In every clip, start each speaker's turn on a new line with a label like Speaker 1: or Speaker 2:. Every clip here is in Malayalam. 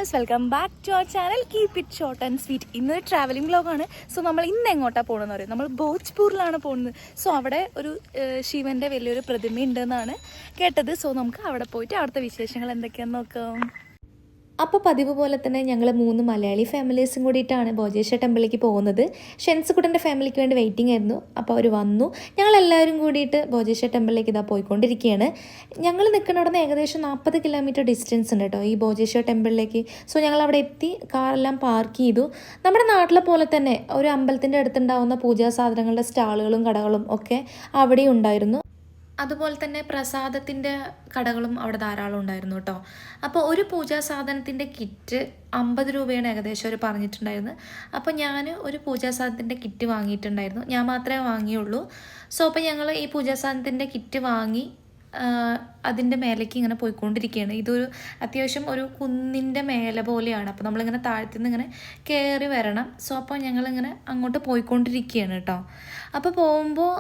Speaker 1: Viewers, welcome back to our channel keep it short and sweet. ഇന്നൊരു ട്രാവലിംഗ് വ്ലോഗാണ്. സോ നമ്മൾ ഇന്ന് എങ്ങോട്ടാണ് പോകുന്നതെന്ന് പറയും, നമ്മൾ ഭോജ്പൂരിലാണ് പോകുന്നത്. സോ അവിടെ ഒരു ശിവൻ്റെ വലിയൊരു പ്രതിമ ഉണ്ടെന്നാണ് കേട്ടത്. സോ നമുക്ക് അവിടെ പോയിട്ട് അവിടുത്തെ വിശേഷങ്ങൾ എന്തൊക്കെയാണെന്ന് നോക്കാം.
Speaker 2: അപ്പോൾ പതിവ് പോലെ തന്നെ ഞങ്ങൾ 3 മലയാളി ഫാമിലീസും കൂടിയിട്ടാണ് ഭോജേശ്വർ ടെമ്പിളിലേക്ക് പോകുന്നത്. ഷെൻസുകുട്ടൻ്റെ ഫാമിലിക്ക് വേണ്ടി വെയിറ്റിംഗ് ആയിരുന്നു. അപ്പോൾ അവർ വന്നു. ഞങ്ങളെല്ലാവരും കൂടിയിട്ട് ഭോജേശ്വർ ടെമ്പിളിലേക്ക് ഇതാ പോയിക്കൊണ്ടിരിക്കുകയാണ്. ഞങ്ങൾ നിൽക്കുന്ന അവിടെ നിന്ന് ഏകദേശം 40 കിലോമീറ്റർ ഡിസ്റ്റൻസ് ഉണ്ട് കേട്ടോ ഈ ഭോജേശ്വർ ടെമ്പിളിലേക്ക്. സോ ഞങ്ങൾ അവിടെ എത്തി, കാറെല്ലാം പാർക്ക് ചെയ്തു. നമ്മുടെ നാട്ടിലെ പോലെ തന്നെ ഒരു അമ്പലത്തിൻ്റെ അടുത്തുണ്ടാവുന്ന പൂജാ സാധനങ്ങളുടെ സ്റ്റാളുകളും കടകളും ഒക്കെ അവിടെ ഉണ്ടായിരുന്നു. അതുപോലെ തന്നെ പ്രസാദത്തിൻ്റെ കടകളും അവിടെ ധാരാളം ഉണ്ടായിരുന്നു കേട്ടോ. അപ്പോൾ ഒരു പൂജാ സാധനത്തിൻ്റെ കിറ്റ് 50 രൂപയാണ് ഏകദേശം അവർ പറഞ്ഞിട്ടുണ്ടായിരുന്നത്. അപ്പോൾ ഞാൻ ഒരു പൂജാ സാധനത്തിൻ്റെ കിറ്റ് വാങ്ങിയിട്ടുണ്ടായിരുന്നു. ഞാൻ മാത്രമേ വാങ്ങിയുള്ളൂ. സോ അപ്പോൾ ഞങ്ങൾ ഈ പൂജാ സാധനത്തിൻ്റെ കിറ്റ് വാങ്ങി അതിൻ്റെ മേലേക്ക് ഇങ്ങനെ പോയിക്കൊണ്ടിരിക്കുകയാണ്. ഇതൊരു അത്യാവശ്യം ഒരു കുന്നിൻ്റെ മേലെ പോലെയാണ്. അപ്പോൾ നമ്മളിങ്ങനെ താഴത്തുനിന്ന് ഇങ്ങനെ കയറി വരണം. സോ അപ്പോൾ ഞങ്ങളിങ്ങനെ അങ്ങോട്ട് പോയിക്കൊണ്ടിരിക്കുകയാണ് കേട്ടോ. അപ്പോൾ പോകുമ്പോൾ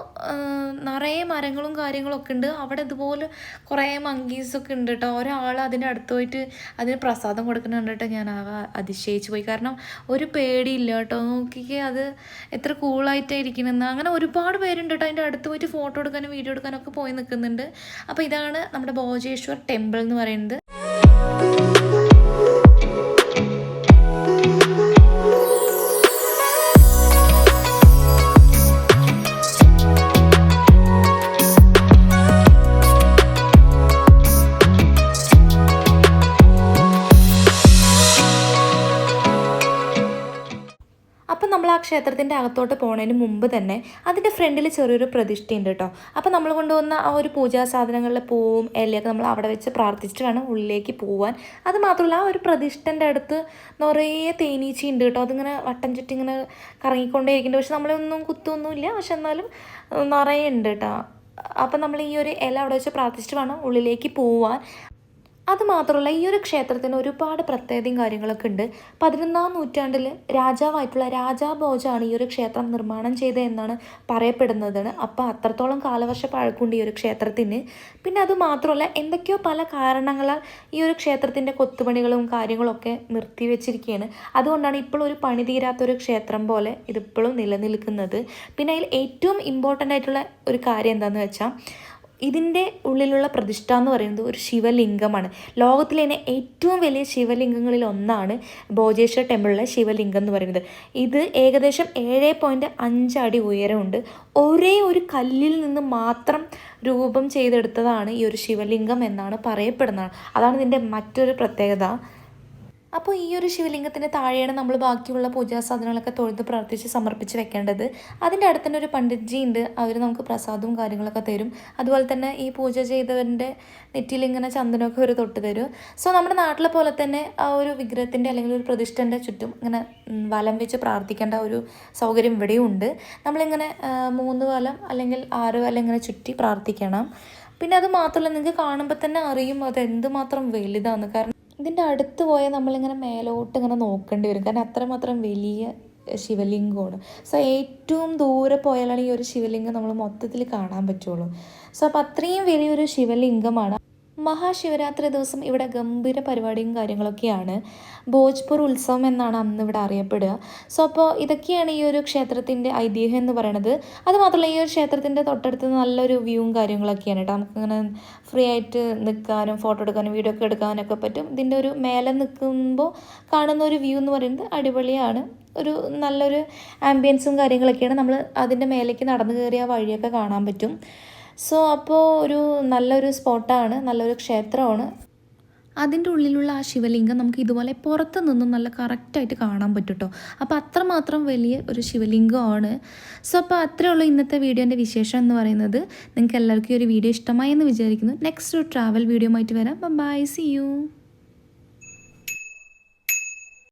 Speaker 2: നിറയെ മരങ്ങളും കാര്യങ്ങളൊക്കെ ഉണ്ട്. അവിടെ ഇതുപോലെ കുറേ മങ്കീസൊക്കെ ഉണ്ട് കേട്ടോ. ഒരാൾ അതിൻ്റെ അടുത്ത് പോയിട്ട് അതിന് പ്രസാദം കൊടുക്കുന്ന കണ്ടിട്ട് ഞാൻ ആകെ അതിശയിച്ചു പോയി. കാരണം ഒരു പേടിയില്ല കേട്ടോ. നോക്കിക്കേ, അത് എത്ര കൂളായിട്ടാണ് ഇരിക്കണമെന്ന്. അങ്ങനെ ഒരുപാട് പേരുണ്ട് കേട്ടോ. അതിൻ്റെ അടുത്ത് പോയിട്ട് ഫോട്ടോ എടുക്കാനും വീഡിയോ എടുക്കാനും ഒക്കെ പോയി നിൽക്കുന്നുണ്ട്. അപ്പോൾ ഇതാണ് നമ്മുടെ ഭോജേശ്വർ ടെമ്പിൾ എന്ന് പറയുന്നത്. അപ്പം നമ്മൾ ആ ക്ഷേത്രത്തിൻ്റെ അകത്തോട്ട് പോകുന്നതിന് മുമ്പ് തന്നെ അതിൻ്റെ ഫ്രണ്ടിൽ ചെറിയൊരു പ്രതിഷ്ഠയുണ്ട് കേട്ടോ. അപ്പോൾ നമ്മൾ കൊണ്ടുവന്ന ആ ഒരു പൂജാ സാധനങ്ങളിൽ പൂവും ഇലയൊക്കെ നമ്മൾ അവിടെ വെച്ച് പ്രാർത്ഥിച്ചിട്ട് വേണം ഉള്ളിലേക്ക് പോവാൻ. അത് മാത്രമല്ല, ആ ഒരു പ്രതിഷ്ഠൻ്റെ അടുത്ത് നിറയെ തേനീച്ചയുണ്ട് കേട്ടോ. അതിങ്ങനെ വട്ടം ചുറ്റി ഇങ്ങനെ കറങ്ങിക്കൊണ്ടേയിരിക്കുന്നുണ്ട്. പക്ഷെ നമ്മളൊന്നും കുത്തൊന്നുമില്ല, പക്ഷെ എന്നാലും നിറയെ ഉണ്ട് കേട്ടോ. അപ്പം നമ്മൾ ഈ ഒരു ഇല അവിടെ വെച്ച് പ്രാർത്ഥിച്ചിട്ട് വേണം ഉള്ളിലേക്ക് പോവാൻ. അതുമാത്രമല്ല, ഈ ഒരു ക്ഷേത്രത്തിന് ഒരുപാട് പ്രത്യേകതയും കാര്യങ്ങളൊക്കെ ഉണ്ട്. 11ാം നൂറ്റാണ്ടിൽ രാജാവായിട്ടുള്ള രാജാ ഭോജാണ് ഈ ഒരു ക്ഷേത്രം നിർമ്മാണം ചെയ്തതെന്നാണ് പറയപ്പെടുന്നത്. അപ്പോൾ അത്രത്തോളം കാലവർഷ പഴക്കമുണ്ട് ഈ ഒരു ക്ഷേത്രത്തിന്. പിന്നെ അതുമാത്രമല്ല, എന്തൊക്കെയോ പല കാരണങ്ങളാൽ ഈ ഒരു ക്ഷേത്രത്തിൻ്റെ കൊത്തുപണികളും കാര്യങ്ങളൊക്കെ നിർത്തിവെച്ചിരിക്കുകയാണ്. അതുകൊണ്ടാണ് ഇപ്പോഴും ഒരു പണി തീരാത്തൊരു ക്ഷേത്രം പോലെ ഇതിപ്പോഴും നിലനിൽക്കുന്നത്. പിന്നെ അതിൽ ഏറ്റവും ഇമ്പോർട്ടൻ്റ് ആയിട്ടുള്ള ഒരു കാര്യം എന്താണെന്ന് വെച്ചാൽ, ഇതിൻ്റെ ഉള്ളിലുള്ള പ്രതിഷ്ഠ എന്ന് പറയുന്നത് ഒരു ശിവലിംഗമാണ്. ലോകത്തിലെ തന്നെ ഏറ്റവും വലിയ ശിവലിംഗങ്ങളിൽ ഒന്നാണ് ഭോജേശ്വർ ടെമ്പിളിലെ ശിവലിംഗം എന്ന് പറയുന്നത്. ഇത് ഏകദേശം 7.5 അടി ഉയരമുണ്ട്. ഒരേ ഒരു കല്ലിൽ നിന്ന് മാത്രം രൂപം ചെയ്തെടുത്തതാണ് ഈ ഒരു ശിവലിംഗം എന്നാണ് പറയപ്പെടുന്നത്. അതാണ് ഇതിൻ്റെ മറ്റൊരു പ്രത്യേകത. അപ്പോൾ ഈ ഒരു ശിവലിംഗത്തിൻ്റെ താഴെയാണ് നമ്മൾ ബാക്കിയുള്ള പൂജാ സാധനങ്ങളൊക്കെ തൊഴുത് പ്രാർത്ഥിച്ച് സമർപ്പിച്ച് വെക്കേണ്ടത്. അതിൻ്റെ അടുത്ത് തന്നെ ഒരു പണ്ഡിറ്റ്ജി ഉണ്ട്. അവർ നമുക്ക് പ്രസാദവും കാര്യങ്ങളൊക്കെ തരും. അതുപോലെ തന്നെ ഈ പൂജ ചെയ്തവൻ്റെ നെറ്റിയിൽ ഇങ്ങനെ ചന്ദനമൊക്കെ ഒരു തൊട്ട് തരും. സോ നമ്മുടെ നാട്ടിലെ പോലെ തന്നെ ആ ഒരു വിഗ്രഹത്തിൻ്റെ അല്ലെങ്കിൽ ഒരു പ്രതിഷ്ഠൻ്റെ ചുറ്റും ഇങ്ങനെ വലം വെച്ച് പ്രാർത്ഥിക്കേണ്ട ഒരു സൗകര്യം ഇവിടെയും ഉണ്ട്. നമ്മളിങ്ങനെ 3 വലം അല്ലെങ്കിൽ 6 വലം ഇങ്ങനെ ചുറ്റി പ്രാർത്ഥിക്കണം. പിന്നെ അത് മാത്രമല്ല, നിങ്ങൾക്ക് കാണുമ്പോൾ തന്നെ അറിയും അത് എന്തുമാത്രം വലുതാണ്. കാരണം ഇതിൻ്റെ അടുത്ത് പോയാൽ നമ്മളിങ്ങനെ മേലോട്ട് ഇങ്ങനെ നോക്കേണ്ടി വരും. കാരണം അത്രമാത്രം വലിയ ശിവലിംഗമാണ്. സോ ഏറ്റവും ദൂരെ പോയാലാണ് ഈ ഒരു ശിവലിംഗം നമ്മൾ മൊത്തത്തിൽ കാണാൻ പറ്റുള്ളൂ. സോ അപ്പോൾ അത്രയും വലിയൊരു ശിവലിംഗമാണ്. മഹാശിവരാത്രി ദിവസം ഇവിടെ ഗംഭീര പരിപാടിയും കാര്യങ്ങളൊക്കെയാണ്. ഭോജ്പൂർ ഉത്സവം എന്നാണ് അന്ന് ഇവിടെ അറിയപ്പെടുക. സോ അപ്പോൾ ഇതൊക്കെയാണ് ഈ ഒരു ക്ഷേത്രത്തിൻ്റെ ഐതിഹ്യം എന്ന് പറയുന്നത്. അതുമാത്രമല്ല, ഈ ഒരു ക്ഷേത്രത്തിൻ്റെ തൊട്ടടുത്ത് നല്ലൊരു വ്യൂവും കാര്യങ്ങളൊക്കെയാണ് കേട്ടോ. നമുക്കിങ്ങനെ ഫ്രീ ആയിട്ട് നിൽക്കാനും ഫോട്ടോ എടുക്കാനും വീഡിയോ ഒക്കെ എടുക്കാനൊക്കെ പറ്റും. ഇതിൻ്റെ ഒരു മേലെ നിൽക്കുമ്പോൾ കാണുന്ന ഒരു വ്യൂ എന്ന് പറയുന്നത് അടിപൊളിയാണ്. ഒരു നല്ലൊരു ആംബിയൻസും കാര്യങ്ങളൊക്കെയാണ്. നമ്മൾ അതിൻ്റെ മേലേക്ക് നടന്നു കയറിയ വഴിയൊക്കെ കാണാൻ പറ്റും. സോ അപ്പോൾ ഒരു നല്ലൊരു സ്പോട്ടാണ്, നല്ലൊരു ക്ഷേത്രമാണ്. അതിൻ്റെ ഉള്ളിലുള്ള ആ ശിവലിംഗം നമുക്ക് ഇതുപോലെ പുറത്ത് നിന്നും നല്ല കറക്റ്റായിട്ട് കാണാൻ പറ്റും കേട്ടോ. അപ്പോൾ അത്രമാത്രം വലിയ ഒരു ശിവലിംഗമാണ്. സോ അപ്പോൾ അത്രയേ ഉള്ളൂ ഇന്നത്തെ വീഡിയോൻ്റെ വിശേഷം എന്ന് പറയുന്നത്. നിങ്ങൾക്ക് എല്ലാവർക്കും ഈ ഒരു വീഡിയോ ഇഷ്ടമായി എന്ന് വിചാരിക്കുന്നു. നെക്സ്റ്റ് ഒരു ട്രാവൽ വീഡിയോ ആയിട്ട് വരാം. Bye, see U.